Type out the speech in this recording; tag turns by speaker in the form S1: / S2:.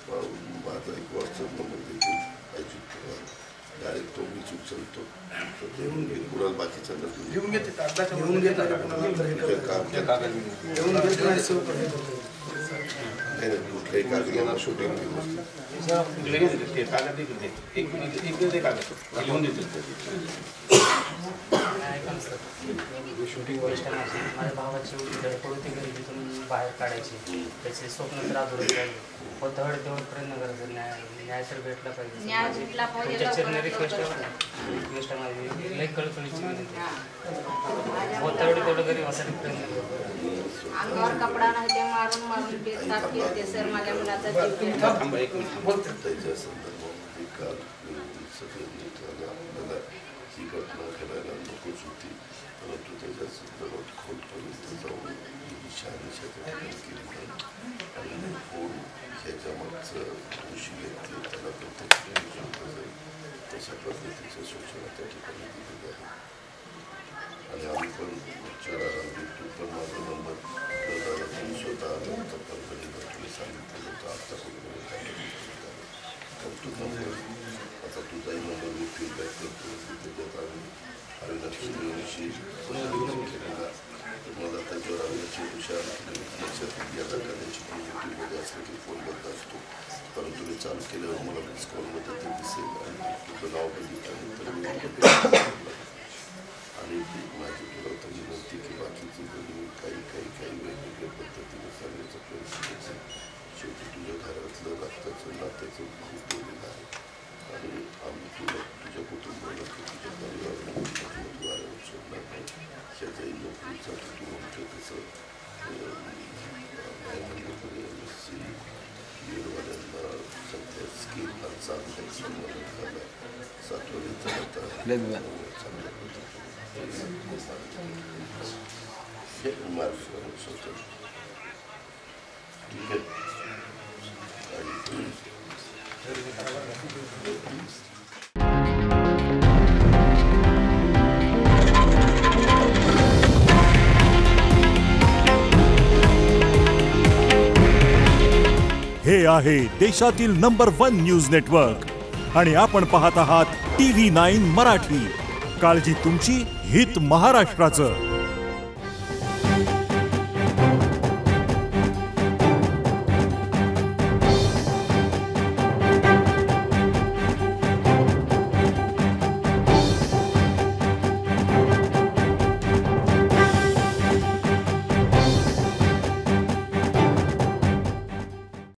S1: माझा एक WhatsApp number देखील अजित पवार डायरेक्ट तो मीच उचलतो घेऊन घे कुणाला बाकीच्यांना घेऊन घेते घेऊन घेत कुठल्याही कागदाला शूटिंग
S2: शूटिंग माझ्या भावाची एवढी धडपड होती घरी तिथून बाहेर काढायची त्याचे स्वप्न तर अधुरे राहिले धड तेवढं प्रयत्न करायचं न्याय तर भेटला पाहिजे तुमच्या चरणी रिक्वेस्ट आहे माझी लई कळकळीची विनंती तेवढं गरीबासाठी प्रयत्न करतो
S3: अंगावर कपडा नाही ते मारून मारून ताप घेते सर माझ्या मुलाचा जीव
S1: त्याच्या संदर्भामध्ये काल सगळे नेत्याला आपल्याला ही घटना करायला नकोच होती परंतु त्याच्या संदर्भात खोलपर्यंत जाऊन शहानिशा केली नाही आणि होऊन ह्याच्या मागचं दोषी व्यक्ती त्याला प्रत्यक्ष तशा पद्धतीचं सूचना त्या ठिकाणी दिलेली आहे आणि आम्ही पण विचाराला भेटतो पण माझा नंबर दादा तुम्ही स्वतः आल्यानंतर परभणीला तुम्ही सांगितलं होतं आत्ता कुठे तर तो नंबर आता तुझाही नंबर मी फीडबॅक करतो त्याच्यात आम्ही हरिलक्ष्मीविषयी केलेला तर मला त्याच्यावर हरिलक्ष्मी हुशार लक्षात याचा करण्याची यूट्यूबमध्ये असलं की फोन बंद असतो परंतु मी चालू केल्यावर मला मिस कॉलमध्ये ते दिसेल आणि तुझं नाव बघितल्यानंतर मी आणि माझी तुला तर विनंती की बाकीची जरी काही वेगवेगळ्या पद्धतीने सांगण्याचा प्रयत्न करते शेवटी तुझ्या घरातलं रक्ताचं नात्याचं खूप बोललेलं आहे आणि आम्ही तुझ्या कुटुंबाला तुझ्या परिवाराला वाऱ्यावर सोडणार नाही ह्याच्याही नोकरीसाठी तू म्हणतो तसं वीरवाल्यांना सध्या स्कीम हा चांगला संवर्धन झाला साठवणीचा आता चांगल्या पद्धतीने मार्ग स्वतः ठीक आहे
S4: हे आहे देशातील नंबर 1 न्यूज नेटवर्क आणि आपण पाहत आहात TV9 मराठी. काळजी तुमची, हित महाराष्ट्राचं.